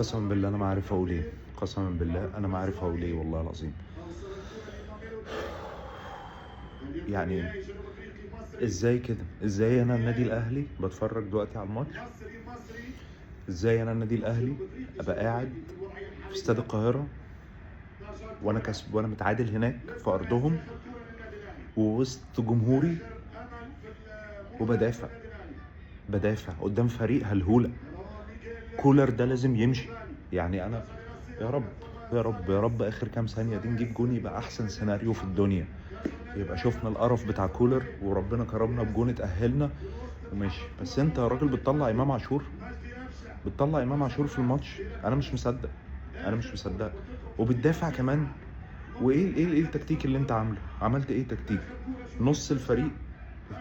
قسما بالله انا ما عارف اقول ايه. قسما بالله انا ما عارف اقول ايه والله العظيم. يعني ازاي كده؟ ازاي انا النادي الاهلي بتفرج دلوقتي على الماتش؟ ازاي انا النادي الاهلي ابقى قاعد في استاد القاهره وانا متعادل هناك في ارضهم ووسط جمهوري وبدافع قدام فريق هلهوله؟ كولر ده لازم يمشي. يعني انا يا رب يا رب اخر كام ثانيه دي نجيب جون يبقى احسن سيناريو في الدنيا، يبقى شفنا القرف بتاع كولر وربنا كرمنا بجون اتأهلنا وماشي. بس انت يا راجل بتطلع امام عاشور في الماتش. انا مش مصدق وبتدافع كمان. ايه التكتيك اللي انت عملت ايه تكتيك؟ نص الفريق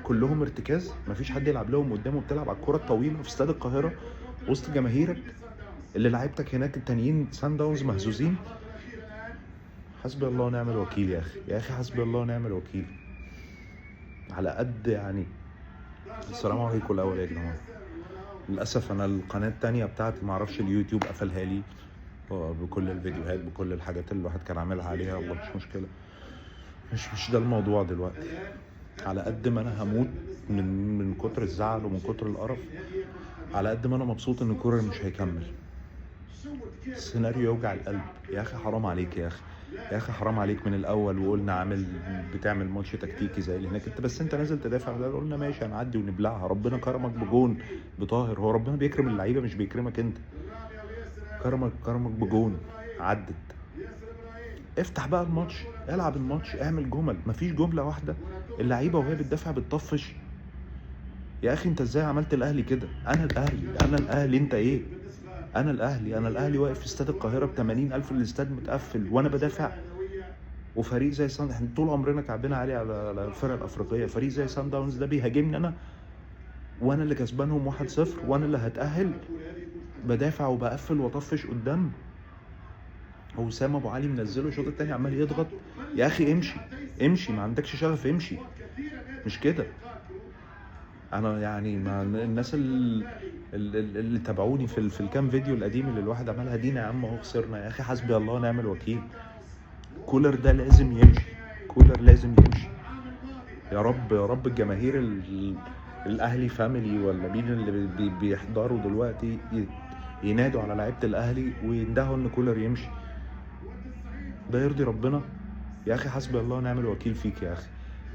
كلهم ارتكاز، مفيش حد يلعب لهم قدامه، بتلعب على الكرة الطويلة في استاد القاهرة وسط جماهيرك اللي لعيبتك هناك التانيين سان داونز مهزوزين. حسبي الله ونعم الوكيل يا اخي حسبي الله ونعم الوكيل. على قد يعني السلام عليكم الاول يا جماعه. للاسف انا القناه التانية بتاعتي معرفش اليوتيوب قفلها لي بكل الفيديوهات بكل الحاجات اللي الواحد كان عاملها عليها. والله مش مشكله، مش ده الموضوع دلوقتي. على قد ما انا هموت من كتر الزعل ومن كتر القرف، على قد ما انا مبسوط ان كولر مش هيكمل. السيناريو يوجع القلب يا اخي. حرام عليك يا اخي حرام عليك. من الاول وقلنا بتعمل ماتش تكتيكي زي اللي هناك انت، بس انت نازل تدافع. ده قلنا ماشي هنعدي ونبلعها. ربنا كرمك بجون بطاهر. هو ربنا بيكرم اللعيبه مش بيكرمك انت. كرمك بجون عدت. افتح بقى الماتش، العب الماتش، اعمل جمل. مفيش جمله واحده اللعيبه وهي بتدافع بتطفش. يا اخي انت ازاي عملت الاهلي كده؟ انا الاهلي انت ايه؟ انا الاهلي واقف في استاد القاهره ب80,000 الاستاد متقفل وانا بدافع. وفريق زي احنا طول عمرنا كعبنا عليه على الفرق الافريقيه. فريق زي سان داونز ده بيهاجمني انا وانا اللي كسبانهم 1-0 وانا اللي هتاهل. بدافع وبقفل واطفش قدام. وسام ابو علي منزله الشوط الثاني عمال يضغط. يا اخي امشي ما عندكش شغف، امشي. مش كده. انا يعني مع الناس اللي تابعوني في الكام فيديو القديم اللي الواحد عملها دينا. يا عم اهو خسرنا يا اخي. حسبي الله ونعم الوكيل. كولر ده لازم يمشي. يا رب الجماهير الاهلي فاميلي ولا مين اللي بيحضروا دلوقتي ينادوا على لعيبه الاهلي ويندهوا ان كولر يمشي. ده يرضي ربنا يا اخي. حسبي الله ونعم الوكيل فيك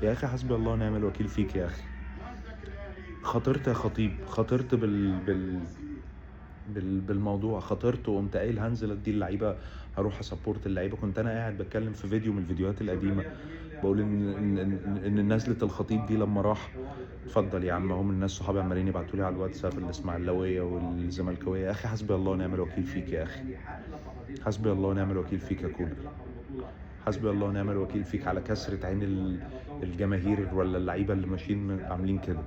يا اخي حسبي الله ونعم الوكيل فيك يا اخي. خاطرت يا خطيب، خاطرت بالموضوع، خاطرت وقمت قايل هنزل ادي اللعيبه، هروح اسبورت اللعيبه. كنت انا قاعد بتكلم في فيديو من الفيديوهات القديمه بقول ان نزله الخطيب دي لما راح. اتفضل يا عم، هم الناس صحابي عمالين يبعتوا لي على الواتساب الاسماعيلاويه والزملكاويه. يا اخي حسبي الله ونعم الوكيل فيك يا اخي. حسبي الله ونعم الوكيل فيك يا كولر. حسبي الله ونعم الوكيل فيك على كسرة عين الجماهير ولا اللعيبه اللي ماشيين عاملين كده.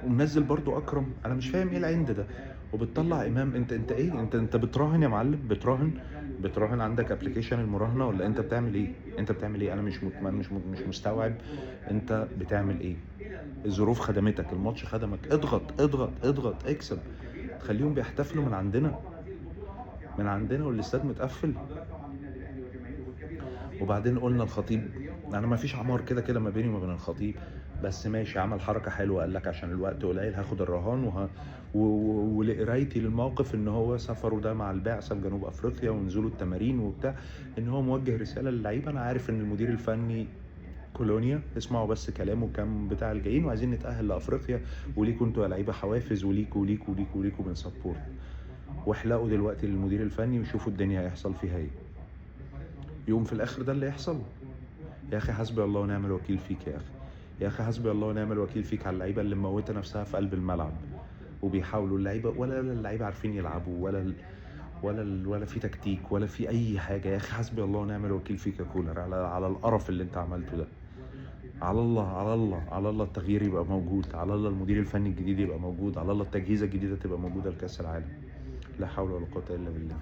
ومنزل برضو اكرم. انا مش فاهم ايه العند ده. وبتطلع امام. انت ايه؟ انت بتراهن يا معلم؟ بتراهن عندك ابلكيشن المراهنه ولا انت بتعمل ايه؟ انا مش مستوعب انت بتعمل ايه. الظروف خدمتك، الماتش خدمك، اضغط اكسب. تخليهم بيحتفلوا من عندنا والاستاد متقفل. وبعدين قلنا الخطيب، انا ما فيش عمار كده ما بيني وما بين الخطيب، بس ماشي عمل حركه حلوه. قال لك عشان الوقت قليل هاخد الرهان ولقرايتي للموقف ان هو سفره ده مع البعثه في جنوب افريقيا ونزولوا التمارين وبتاع، ان هو موجه رساله للعيبه. انا عارف ان المدير الفني كولونيا، اسمعوا بس كلامه كام بتاع الجايين وعايزين نتاهل لافريقيا، وليكوا انتوا يا لعيبه حوافز، وليكوا بنسبورت. واحلقوا دلوقتي للمدير الفني وشوفوا الدنيا هيحصل فيها ايه. يوم في الاخر ده اللي يحصل. يا اخي حسبي الله ونعم الوكيل فيك يا اخي حسبي الله ونعم الوكيل فيك على اللعيبه اللي مموته نفسها في قلب الملعب وبيحاولوا اللعيبه، ولا اللعيبه عارفين يلعبوا ولا في تكتيك ولا في اي حاجه. يا اخي حسبي الله ونعم الوكيل فيك يا كولر على القرف اللي انت عملته ده. على الله التغيير يبقى موجود، على الله المدير الفني الجديد يبقى موجود، على الله التجهيزه الجديده تبقى موجوده لكاس العالم. لا حول ولا قوه الا بالله.